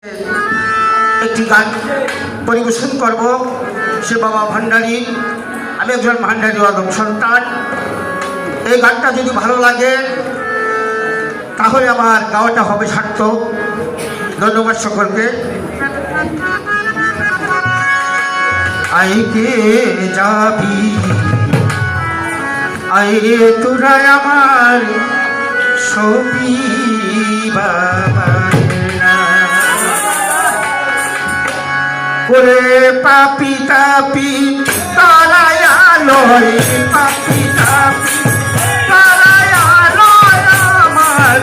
একটি গান পরিবেশন করব। সে বাবা ভান্ডারী, আমি একজন ভান্ডারী আদম সন্তান। এই গানটা যদি ভালো লাগে তাহলে আমার গাওয়াটা হবে সার্থক। ধন্যবাদ সকলকে। আইকে যাবি আইরে তোরা আমার ছবি বাবা ওরে পাপি তাপি তারায় আলোয়, পাপি তাপি তারায় আলোয় আমার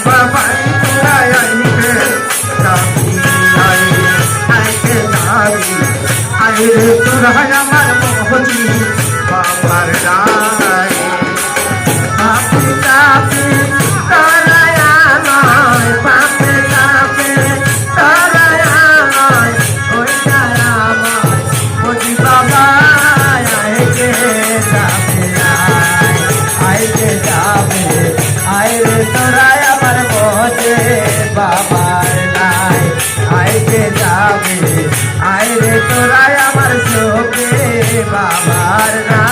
বাবাই তোরাই আইকে যাবি আইকে যাবি আইরে তোরাই আমার মহজি বাবার রায়। পাপি তাপি তারায় আলোয়, পাপি তাপি তারায় আলোয় ওই আমার মহজি বাবা আইকে যাবি আইকে যাবি আইরে তোরাই আমার মহজি বাবার রায়। আইকে যাবি আইরে তোরাই আমার চোখে বাবার রায়।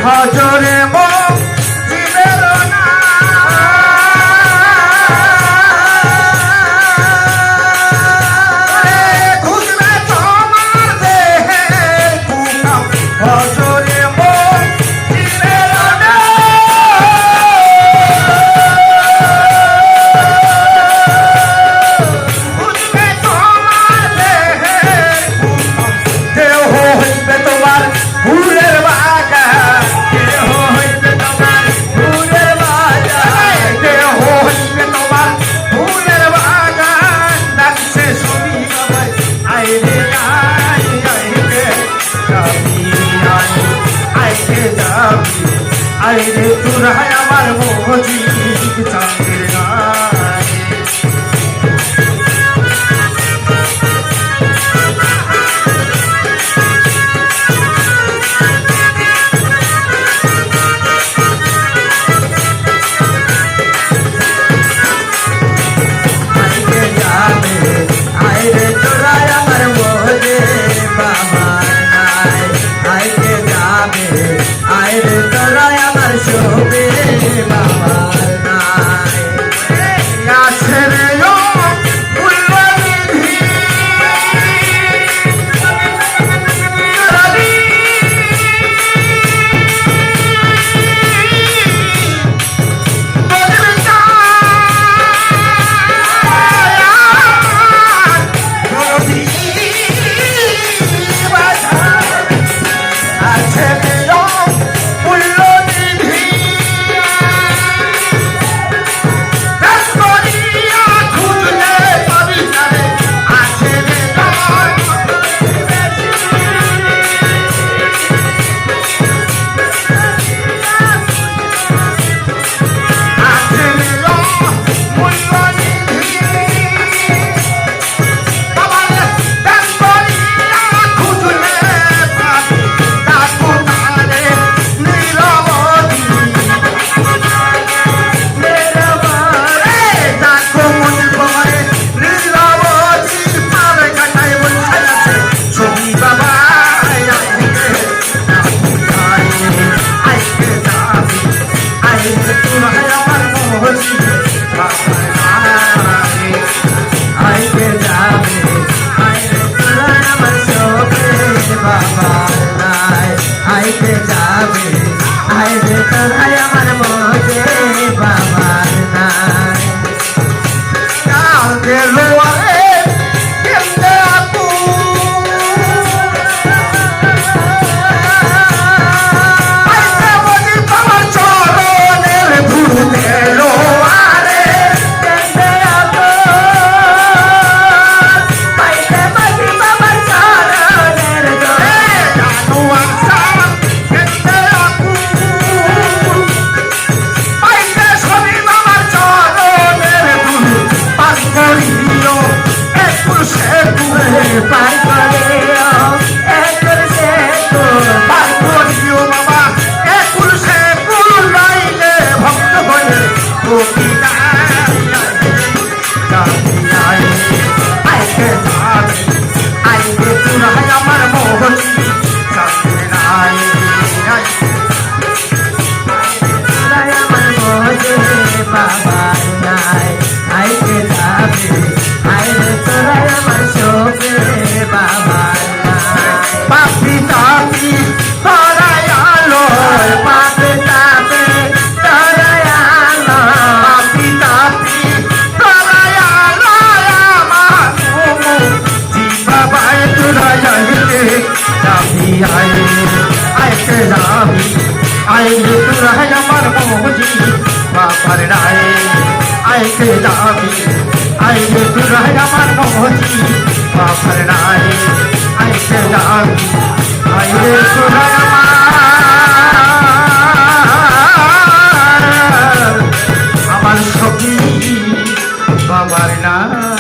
ভজরে মন জীবের না ঘুরবে তোমার দেহে কুকাম। ভজরে মন জীবের না ঘুরবে তোমার দেহে কুকাম। দেহ হইবে তোমার ফুলের বাগান, দেহ হইবে তোমার ফুলের বাগান, দেহ হইবে তোমার ফুলের বাগান। ডাকছে ছবি বাবাই আইরে আই আইরে যাবি আইরে যাবি আইরে তোরাই আমার মহজি চাঁদের গায়। আইকে যাবে আইরে তোরাই আমার মহজি বাবার রায়। আইকে যাবে আইরে তোরাই আমার শোভে বাবা যাবি আইলে তুরাই আমার মহতি বাবার নাই আইতে যাবি আইলে তুরাই আমার সখী বাবার নাই।